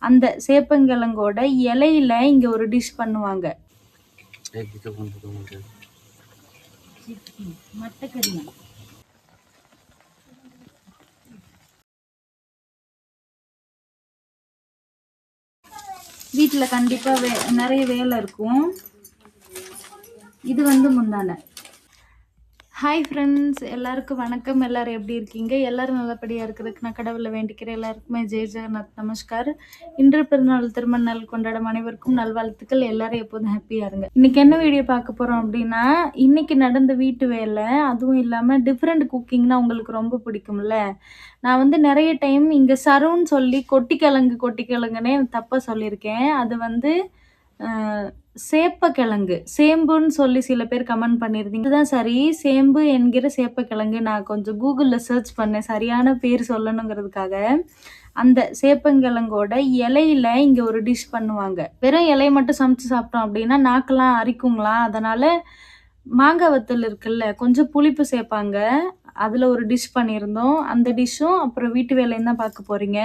அந்த சேப்பங்கிழங்கோட இலையில இங்க ஒரு டிஷ் பண்ணுவாங்க. மட்டக்கறியா? வீட்டுல கண்டிப்பா நிறைய வேலை இருக்கும். இது வந்து முந்தான. ஹாய் ஃப்ரெண்ட்ஸ், எல்லாருக்கும் வணக்கம். எல்லாரும் எப்படி இருக்கீங்க? எல்லாரும் நல்லபடியாக இருக்கிறதுக்கு நான் கடவுளை வேண்டிக்கிறேன். எல்லாருக்குமே ஜெய் ஜெகநாத் நமஸ்கார். இன்று பிறந்தநாள் திருமண நாள் கொண்டாடும் அனைவருக்கும் நல்வாழ்த்துக்கள். எல்லாரும் எப்போதும் ஹாப்பியாக இருங்க. இன்னைக்கு என்ன வீடியோ பார்க்க போகிறோம் அப்படின்னா, இன்னைக்கு நடந்த வீட்டு வேலை, அதுவும் இல்லாமல் டிஃப்ரெண்ட் குக்கிங்னா உங்களுக்கு ரொம்ப பிடிக்கும்ல. நான் வந்து நிறைய டைம் இங்கே சருன்னு சொல்லி கொட்டிக்கிழங்குன்னே தப்பாக சொல்லியிருக்கேன். அது வந்து சேப்பக்கிழங்கு, சேம்புன்னு சொல்லி சில பேர் கமெண்ட் பண்ணியிருந்தீங்க. இதுதான் சரி, சேம்பு என்கிற சேப்பக்கிழங்கு. நான் கொஞ்சம் கூகுளில் சர்ச் பண்ணேன் சரியான பேர் சொல்லணுங்கிறதுக்காக. அந்த சேப்பங்கிழங்கோட இலையில இங்கே ஒரு டிஷ் பண்ணுவாங்க. வெறும் இலையை மட்டும் சமைச்சு சாப்பிட்டோம் அப்படின்னா நாக்கெல்லாம் அரிக்குங்களாம். அதனால் மாங்காய் வத்தல் இருக்குல்ல, கொஞ்சம் புளிப்பு சேர்ப்பாங்க. அதில் ஒரு டிஷ் பண்ணியிருந்தோம். அந்த டிஷ்ஷும் அப்புறம் வீட்டு வேலையும் தான் பார்க்க போகிறீங்க.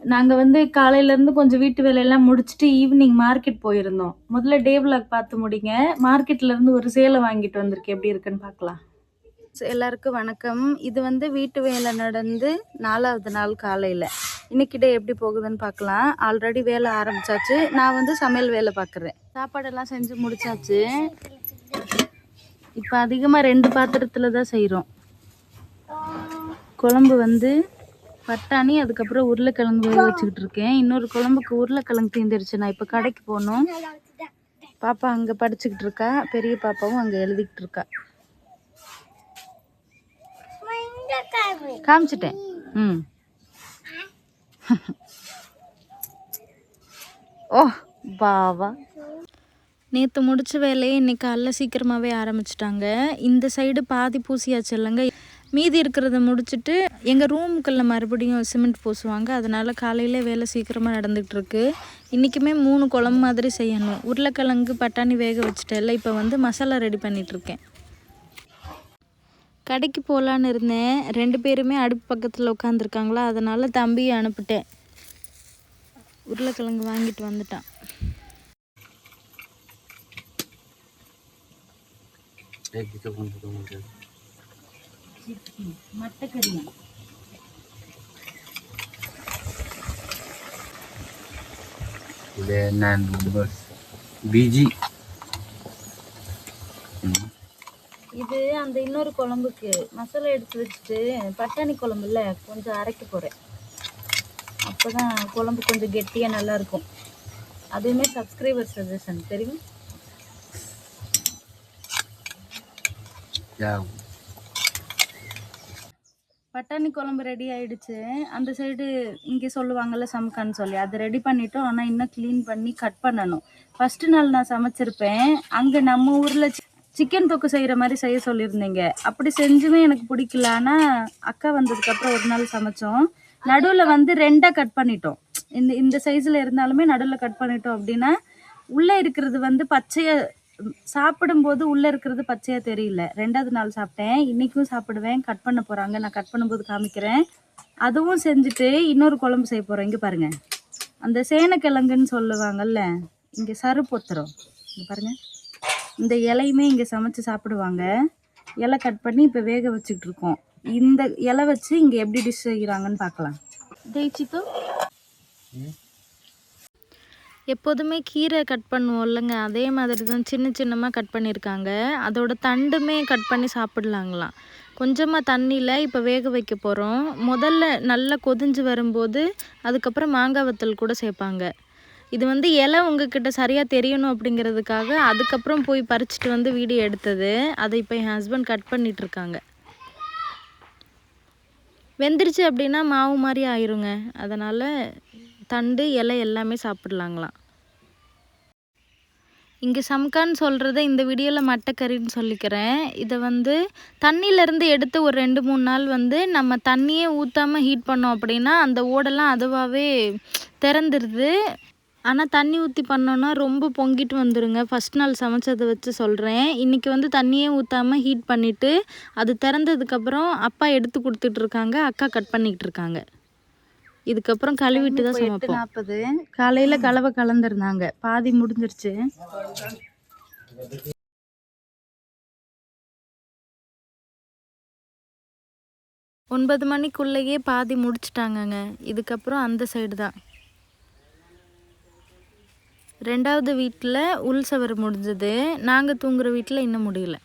நாங்கள் வந்து காலையிலேருந்து கொஞ்சம் வீட்டு வேலையெல்லாம் முடிச்சுட்டு ஈவினிங் மார்க்கெட் போயிருந்தோம். முதல்ல டே விலாக் பார்த்து முடிங்க. மார்க்கெட்லேருந்து ஒரு சேலை வாங்கிட்டு வந்திருக்கேன், எப்படி இருக்குன்னு பார்க்கலாம். எல்லாருக்கும் வணக்கம். இது வந்து வீட்டு வேலை நடந்து 4வது நாள் காலையில். இன்னைக்கு டே எப்படி போகுதுன்னு பார்க்கலாம். ஆல்ரெடி வேலை ஆரம்பிச்சாச்சு. நான் வந்து சமையல் வேலை பார்க்குறேன். சாப்பாடெல்லாம் செஞ்சு முடிச்சாச்சு. இப்போ அதிகமாக 2 பாத்திரத்தில் தான் செய்கிறோம். குழம்பு வந்து பட்டாணி, அதுக்கப்புறம் உருளைக்கிழங்கு வேக வச்சுக்கிட்டு இருக்கேன். இன்னொரு குழம்புக்கு உருளைக்கிழங்கு தீந்துருச்சு. நான் இப்போ கடைக்கு போகணும். பாப்பா அங்கே படிச்சுக்கிட்டு இருக்கா, பெரிய பாப்பாவும் அங்கே எழுதிக்கிட்டு இருக்கா. காமிச்சிட்டேன். ஓ பாவா. நேற்று முடிச்ச வேலையை இன்னைக்கு காலைல சீக்கிரமாகவே ஆரம்பிச்சிட்டாங்க. இந்த சைடு பாதி பூசியாச்சு இல்லைங்க. மீதி இருக்கிறத முடிச்சுட்டு எங்கள் ரூமுக்குள்ளே மறுபடியும் சிமெண்ட் பூசுவாங்க. அதனால் காலையிலே வேலை சீக்கிரமாக நடந்துகிட்ருக்கு. இன்றைக்குமே 3 குழம்பு மாதிரி செய்யணும். உருளைக்கிழங்கு பட்டாணி வேக வச்சுட்டேன்ல, இப்போ வந்து மசாலா ரெடி பண்ணிகிட்ருக்கேன். கடைக்கு போகலான்னு இருந்தேன். 2 பேருமே அடுப்பு பக்கத்தில் உட்காந்துருக்காங்களா, அதனால் தம்பியை அனுப்பிட்டேன். உருளைக்கிழங்கு வாங்கிட்டு வந்துட்டான். மட்டக்கறியா? இது அந்த இன்னொரு குழம்புக்கு மசாலா எடுத்து வச்சுட்டு பட்டாணி குழம்புல கொஞ்சம் அரைக்க போகிறேன். அப்போ தான் குழம்பு கொஞ்சம் கெட்டியாக நல்லா இருக்கும். அதுவுமே சப்ஸ்கிரைபர் சஜஷன் தெரியும். பட்டாணி குழம்பு ரெடி ஆயிடுச்சு. அந்த சைடு இங்கே சொல்லுவாங்கள்ல சமக்கான்னு சொல்லி, அது ரெடி பண்ணிட்டோம். ஆனால் இன்னும் க்ளீன் பண்ணி கட் பண்ணணும். ஃபஸ்ட்டு நாள் நான் சமைச்சிருப்பேன். அங்கே நம்ம ஊரில் சிக்கன் தொக்கு செய்கிற மாதிரி செய்ய சொல்லியிருந்தீங்க. அப்படி செஞ்சுமே எனக்கு பிடிக்கல. ஆனால் அக்கா வந்ததுக்கப்புறம் ஒரு நாள் சமைச்சோம். நடுவில் வந்து 2ஆக கட் பண்ணிட்டோம். இந்த சைஸில் இருந்தாலுமே நடுவில் கட் பண்ணிட்டோம் அப்படின்னா உள்ளே இருக்கிறது வந்து பச்சையாக சாப்பிடும்போது உள்ளே இருக்கிறது பச்சையாக தெரியல. 2வது நாள் சாப்பிட்டேன். இன்றைக்கும் சாப்பிடுவேன். கட் பண்ண போகிறாங்க, நான் கட் பண்ணும்போது காமிக்கிறேன். அதுவும் செஞ்சுட்டு இன்னொரு குழம்பு செய்ய போகிறோம். இங்கே பாருங்கள், அந்த சேனக்கிழங்குன்னு சொல்லுவாங்கள்ல, இங்கே சருப்பொத்துறோம். இங்கே பாருங்கள், இந்த இலையுமே இங்கே சமைச்சு சாப்பிடுவாங்க. இலை கட் பண்ணி இப்போ வேக வச்சுக்கிட்டு இருக்கோம். இந்த இலை வச்சு இங்கே எப்படி டிஷ் செய்கிறாங்கன்னு பார்க்கலாம். தேய்ச்சிக்கோ. எப்போதுமே கீரை கட் பண்ணுவோம் இல்லைங்க, அதே மாதிரி தான் சின்ன சின்னமாக கட் பண்ணியிருக்காங்க. அதோட தண்டுமே கட் பண்ணி சாப்பிட்லாங்களாம். கொஞ்சமாக தண்ணியில் இப்போ வேக வைக்க போகிறோம். முதல்ல நல்லா கொதிஞ்சு வரும்போது அதுக்கப்புறம் மாங்காய் வத்தல் கூட சேர்ப்பாங்க. இது வந்து இலை உங்ககிட்ட சரியாக தெரியணும் அப்படிங்கிறதுக்காக அதுக்கப்புறம் போய் பறிச்சுட்டு வந்து வீடியோ எடுத்தது. அதை இப்போ என் ஹஸ்பண்ட் கட் பண்ணிகிட்ருக்காங்க. வெந்துருச்சு அப்படின்னா மாவு மாதிரி ஆயிருங்க. அதனால் தண்டு இலை எல்லாமே சாப்பிட்லாங்களாம். இங்கே சம்கான்னு சொல்கிறத இந்த வீடியோவில் மட்டக்கறின்னு சொல்லிக்கிறேன். இதை வந்து தண்ணியிலேருந்து எடுத்து ஒரு 2-3 நாள் வந்து நம்ம தண்ணியே ஊற்றாமல் ஹீட் பண்ணோம் அப்படின்னா அந்த ஓடெல்லாம் அதுவாகவே திறந்துடுது. ஆனால் தண்ணி ஊற்றி பண்ணோன்னா ரொம்ப பொங்கிட்டு வந்துடுங்க. ஃபஸ்ட் நாள் சமைச்சதை வச்சு சொல்கிறேன். இன்றைக்கி வந்து தண்ணியே ஊற்றாமல் ஹீட் பண்ணிவிட்டு அது திறந்ததுக்கப்புறம் அப்பா எடுத்து கொடுத்துட்ருக்காங்க, அக்கா கட் பண்ணிக்கிட்டு இருக்காங்க. இதுக்கப்புறம் கழுவிட்டு தான் சமைப்போம். 8:40 காலையில் கலவை கலந்துருந்தாங்க, பாதி முடிஞ்சிருச்சு. ஒன்பது மணிக்குள்ளேயே பாதி முடிச்சிட்டாங்கங்க. இதுக்கப்புறம் அந்த சைடு தான். ரெண்டாவது வீட்டில் உள் சவர் முடிஞ்சது, நாங்கள் தூங்குற வீட்டில் இன்னும் முடியல.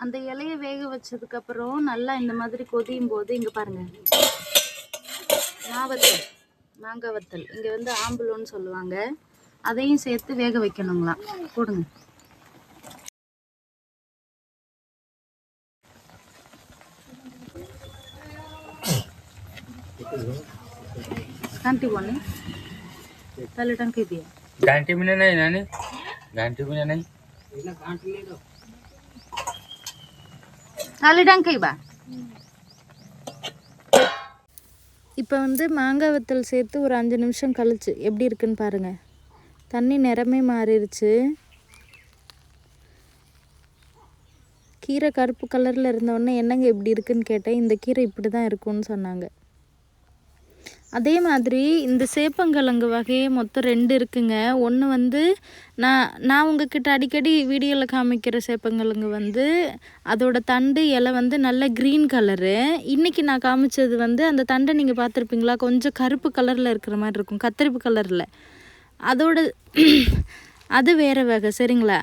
அந்த இலையை வேக வச்சதுக்கப்புறம் நல்லா இந்த மாதிரி கொதியும் போது இங்கே பாருங்கள், மாங்காய் வத்தல் இங்கே வந்து ஆம்புலோன்னு சொல்லுவாங்க, அதையும் சேர்த்து வேக வைக்கணுங்களாம். போடுங்க. घंटी बोलने पहले टंकी दिया घंटी भी नहीं नानी घंटी भी नहीं नाली टंकी बा. இப்போ வந்து மாங்காய் வத்தல் சேர்த்து ஒரு 5 நிமிஷம் கழிச்சு எப்படி இருக்குன்னு பாருங்கள். தண்ணி நிறமே மாறிடுச்சு. கீரை கருப்பு கலரில் இருந்தோடனே என்னங்க இப்படி இருக்குன்னு கேட்டேன். இந்த கீரை இப்படி தான் இருக்குன்னு சொன்னாங்க. அதே மாதிரி இந்த சேப்பங்கிழங்கு வகையே மொத்தம் 2 இருக்குங்க. ஒன்று வந்து நான் உங்ககிட்ட அடிக்கடி வீடியோவில் காமிக்கிற சேப்பங்கிழங்கு வந்து அதோட தண்டு இலை வந்து நல்ல க்ரீன் கலரு. இன்றைக்கி நான் காமிச்சது வந்து அந்த தண்டை நீங்கள் பார்த்துருப்பீங்களா, கொஞ்சம் கருப்பு கலரில் இருக்கிற மாதிரி இருக்கும், கத்திரிப்பு கலரில். அதோட அது வேறு வகை, சரிங்களா.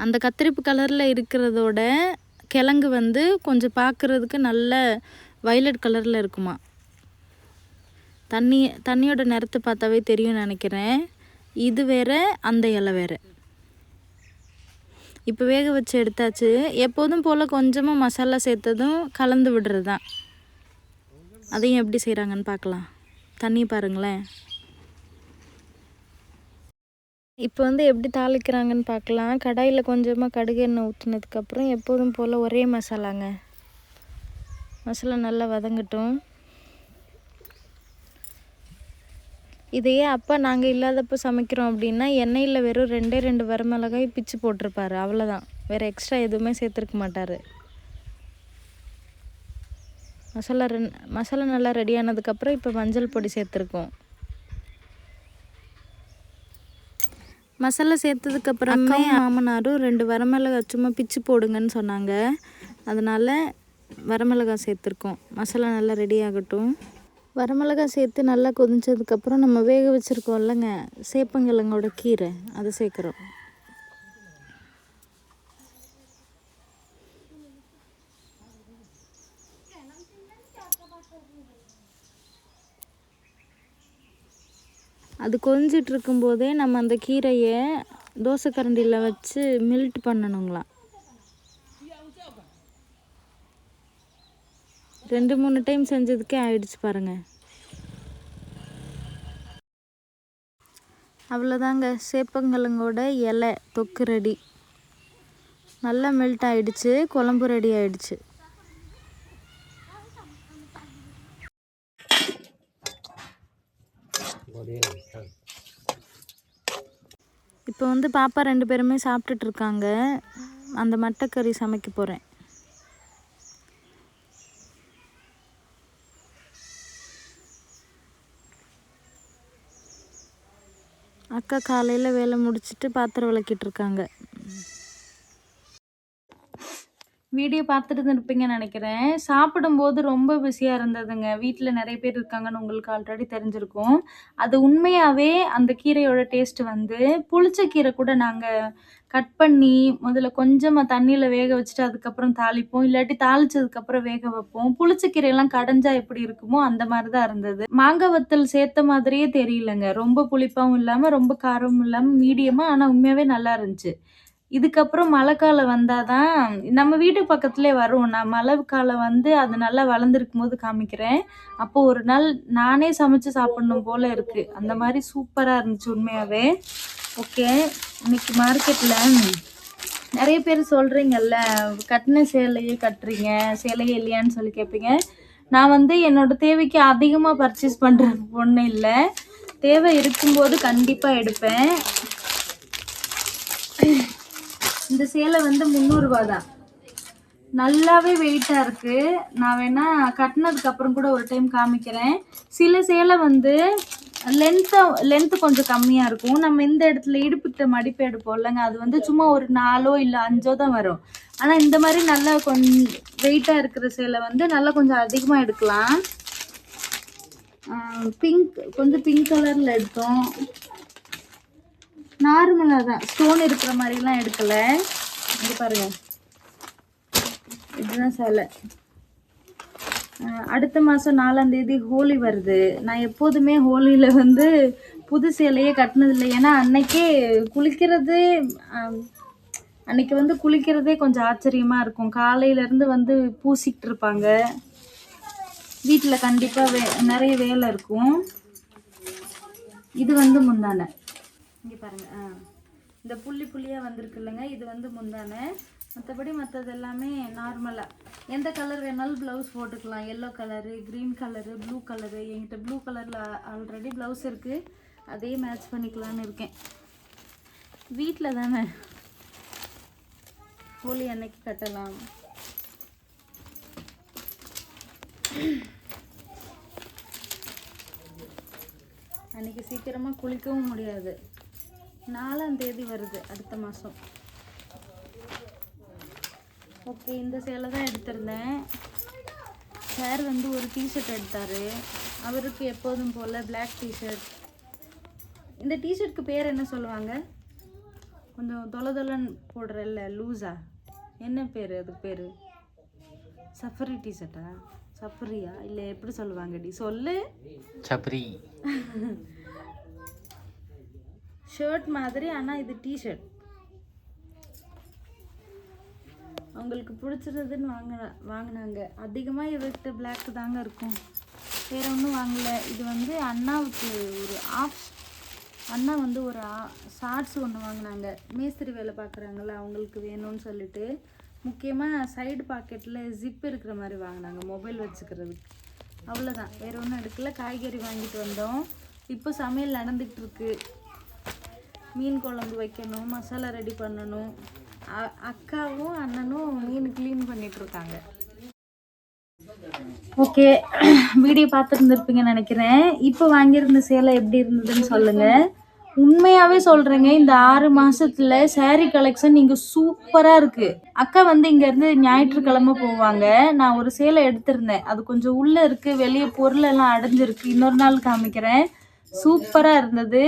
அந்த கத்திரிப்பு கலரில் இருக்கிறதோட கிழங்கு வந்து கொஞ்சம் பார்க்குறதுக்கு நல்ல வயலட் கலரில் இருக்குமா. தண்ணியோட நிறத்தை பார்த்தாவே தெரியும்னு நினைக்கிறேன். இது வேறு, அந்த இலை வேறு. இப்போ வேக வச்சு எடுத்தாச்சு. எப்போதும் போல் கொஞ்சமாக மசாலா சேர்த்ததும் கலந்து விடுறது தான். அதையும் எப்படி செய்கிறாங்கன்னு பார்க்கலாம். தண்ணி பாருங்களேன். இப்போ வந்து எப்படி தாளிக்கிறாங்கன்னு பார்க்கலாம். கடாயில் கொஞ்சமாக கடுகு எண்ணெய் ஊற்றினதுக்கப்புறம் எப்போதும் போல் ஒரே மசாலாங்க. மசாலா நல்லா வதங்கட்டும். இதையே அப்போ நாங்கள் இல்லாதப்போ சமைக்கிறோம் அப்படின்னா எண்ணெயில் வெறும் 2 வரமிளகாய் பிச்சு போட்டிருப்பாரு, அவ்வளோதான். வேறு எக்ஸ்ட்ரா எதுவுமே சேர்த்துருக்க மாட்டார். மசாலா நல்லா ரெடி ஆனதுக்கப்புறம் இப்போ மஞ்சள் பொடி சேர்த்துருக்கோம். மசாலா சேர்த்ததுக்கப்புறமே மாமனாரும் 2 வரமிளகாய் சும்மா பிச்சு போடுங்கன்னு சொன்னாங்க. அதனால் வரமிளகாய் சேர்த்துருக்கோம். மசாலா நல்லா ரெடி ஆகட்டும். வரமிளகாய் சேர்த்து நல்லா கொதிச்சதுக்கப்புறம் நம்ம வேக வச்சுருக்கோம் இல்லைங்க சேப்பங்கிழங்கோட கீரை, அதை சேர்க்குறோம். அது கொதிச்சிட்டு இருக்கும்போதே நம்ம அந்த கீரையை தோசை கரண்டியில் வச்சு மெல்ட் பண்ணணுங்களாம். 2-3 டைம் செஞ்சதுக்கே ஆயிடுச்சு பாருங்கள். அவ்வளோதாங்க, சேப்பங்கிழங்கோட இலை தொக்கு ரெடி. நல்லா மெல்ட் ஆகிடுச்சு, குழம்பு ரெடி ஆகிடுச்சு. இப்போ வந்து பாப்பா 2 பேருமே சாப்பிட்டுட்டு இருக்காங்க. அந்த மட்டைக்கறி சமைக்க போகிறேன். அக்கா காலையில் வேலை முடிச்சுட்டு பாத்திரம் விளக்கிட்டு இருக்காங்க. வீடியோ பார்த்துட்டு இருப்பீங்கன்னு நினைக்கிறேன். சாப்பிடும்போது ரொம்ப பிஸியாக இருந்ததுங்க. வீட்டில் நிறைய பேர் இருக்காங்கன்னு உங்களுக்கு ஆல்ரெடி தெரிஞ்சிருக்கும். அது உண்மையாகவே அந்த கீரையோட டேஸ்ட் வந்து புளிச்ச கீரை கூட நாங்கள் கட் பண்ணி முதல்ல கொஞ்சமாக தண்ணியில் வேக வச்சுட்டு அதுக்கப்புறம் தாளிப்போம், இல்லாட்டி தாளிச்சதுக்கப்புறம் வேக வைப்போம். புளிச்ச கீரையெல்லாம் கடைஞ்சா எப்படி இருக்குமோ அந்த மாதிரி தான் இருந்தது. மாங்காய் வத்தல் சேர்த்த மாதிரியே தெரியலங்க. ரொம்ப புளிப்பாகவும் இல்லாமல் ரொம்ப காரமும் இல்லாமல் மீடியமாக, ஆனால் உண்மையாகவே நல்லா இருந்துச்சு. இதுக்கப்புறம் மழை காலம் வந்தாதான் நம்ம வீட்டு பக்கத்துலேயே வரும். நான் மழை காலம் வந்து அது நல்லா வளர்ந்துருக்கும் போது காமிக்கிறேன். அப்போ ஒரு நாள் நானே சமைச்சு சாப்பிடணும் போல இருக்கு. அந்த மாதிரி சூப்பராக இருந்துச்சு உண்மையாகவே. ஓகே, இன்னைக்கு மார்க்கெட்டில் நிறைய பேர் சொல்கிறீங்கல்ல, கட்டின சேலையே கட்டுறீங்க, சேலையே இல்லையான்னு சொல்லி கேட்பீங்க. நான் வந்து என்னோட தேவைக்கு அதிகமாக பர்ச்சேஸ் பண்ணுறது ஒன்றும் இல்லை. தேவை இருக்கும்போது கண்டிப்பாக எடுப்பேன். இந்த சேலை வந்து 300 ரூபா தான். நல்லாவே வெயிட்டாக இருக்குது. நான் வேணா கட்டினதுக்கப்புறம் கூட ஒரு டைம் காமிக்கிறேன். சில சேலை வந்து லென்த்து கொஞ்சம் கம்மியாக இருக்கும். நம்ம இந்த இடத்துல இடுப்புக்கிட்ட மடிப்பு எடுப்போம் இல்லைங்க, அது வந்து சும்மா ஒரு 4 இல்லை 5 தான் வரும். ஆனால் இந்த மாதிரி நல்லா கொஞ்சம் வெயிட்டாக இருக்கிற சேலை வந்து நல்லா கொஞ்சம் அதிகமாக எடுக்கலாம். கொஞ்சம் பிங்க் கலரில் எடுத்தோம். நார்மலாக தான், ஸ்டோன் இருக்கிற மாதிரிலாம் எடுக்கலை. இது பாருங்கள், இதுதான் சேலை. அடுத்த மாதம் 4ஆம் தேதி ஹோலி வருது. நான் எப்போதுமே ஹோலியில் வந்து புது சேலையே கட்டினதில்லை. ஏன்னா அன்னைக்கு வந்து குளிக்கிறதே கொஞ்சம் ஆச்சரியமாக இருக்கும். காலையிலேருந்து வந்து பூசிக்கிட்டு இருப்பாங்க. வீட்டில் கண்டிப்பாக நிறைய வேலை இருக்கும். இது வந்து முந்தானை. இங்கே பாருங்கள், இந்த புள்ளியாக வந்திருக்கு இல்லைங்க, இது வந்து முந்தானை. மற்றபடி மற்றது எல்லாமே நார்மலாக எந்த கலர் வேணாலும் ப்ளவுஸ் போட்டுக்கலாம். Yellow colour, green colour, blue colour. என்கிட்ட ப்ளூ கலரில் ஆல்ரெடி ப்ளவுஸ் இருக்குது, அதே மேட்ச் பண்ணிக்கலான்னு இருக்கேன். வீட்டில் தானே, ஹோலி அன்னைக்கு கட்டலாம். அன்றைக்கி சீக்கிரமாக குளிக்கவும் முடியாது. 4ஆம் தேதி வருது அடுத்த மாதம். ஓகே, இந்த சேலை தான் எடுத்திருந்தேன். சார் வந்து ஒரு டிஷர்ட் எடுத்தார். அவருக்கு எப்போதும் போல் பிளாக் டிஷர்ட். இந்த டிஷர்ட்க்கு பேர் என்ன சொல்லுவாங்க? கொஞ்சம் தொலைன்னு போடுறல்ல, லூஸா, என்ன பேர் அதுக்கு பேர்? சஃபரி டிஷர்ட்டா, சஃபரியா, இல்லை எப்படி சொல்லுவாங்கடி சொல்லு. சஃபரி ஷர்ட் மாதிரி, ஆனால் இது டிஷர்ட். அவங்களுக்கு பிடிச்சிருதுன்னு வாங்கினாங்க. அதிகமாக இவர்கிட்ட பிளாக் தாங்க இருக்கும், வேறு ஒன்றும் வாங்கலை. இது வந்து அண்ணாவுக்கு அண்ணா வந்து ஒரு ஷார்ட்ஸ் ஒன்று வாங்கினாங்க. மேஸ்திரி வேலை பார்க்குறாங்கல்ல, அவங்களுக்கு வேணும்னு சொல்லிட்டு. முக்கியமாக சைடு பாக்கெட்டில் ஜிப் இருக்கிற மாதிரி வாங்கினாங்க, மொபைல் வச்சுக்கிறதுக்கு. அவ்வளோதான், வேறு ஒன்றும் எடுக்கல. காய்கறி வாங்கிட்டு வந்தோம். இப்போ சமையல் நடந்துக்கிட்டு இருக்கு. மீன் குழம்பு வைக்கணும், மசாலா ரெடி பண்ணணும். அக்காவும் அண்ணனும் மீன் க்ளீன் பண்ணிட்டு இருக்காங்க. ஓகே, வீடியோ பார்த்துருந்துருப்பீங்கன்னு நினைக்கிறேன். இப்போ வாங்கியிருந்த சேலை எப்படி இருந்ததுன்னு சொல்லுங்கள். உண்மையாகவே சொல்கிறேங்க, இந்த 6 மாதத்தில் saree கலெக்ஷன் இங்கே சூப்பராக இருக்குது. அக்கா வந்து இங்கேருந்து ஞாயிற்றுக்கிழமை போவாங்க. நான் ஒரு சேலை எடுத்திருந்தேன், அது கொஞ்சம் உள்ளே இருக்குது, வெளியே பொருளெல்லாம் அடைஞ்சிருக்கு. இன்னொரு நாள் காமிக்கிறேன். சூப்பராக இருந்தது.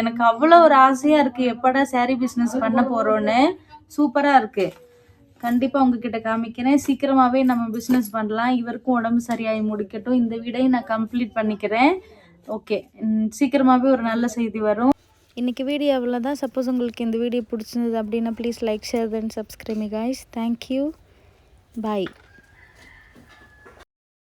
எனக்கு அவ்வளோ ஒரு ஆசையாக இருக்குது, எப்படா saree பிஸ்னஸ் பண்ண போகிறோன்னு. சூப்பராக இருக்குது. கண்டிப்பாக உங்ககிட்ட காமிக்கிறேன். சீக்கிரமாகவே நம்ம பிஸ்னஸ் பண்ணலாம். இவருக்கும் உடம்பு சரியாகி முடிக்கட்டும். இந்த வீடியோ நான் கம்ப்ளீட் பண்ணிக்கிறேன். ஓகே, சீக்கிரமாகவே ஒரு நல்ல செய்தி வரும். இன்றைக்கி வீடியோ அவ்வளோதான். சப்போஸ் உங்களுக்கு இந்த வீடியோ பிடிச்சிருந்தது அப்படின்னா please like, share and subscribe me guys. Thank you, bye.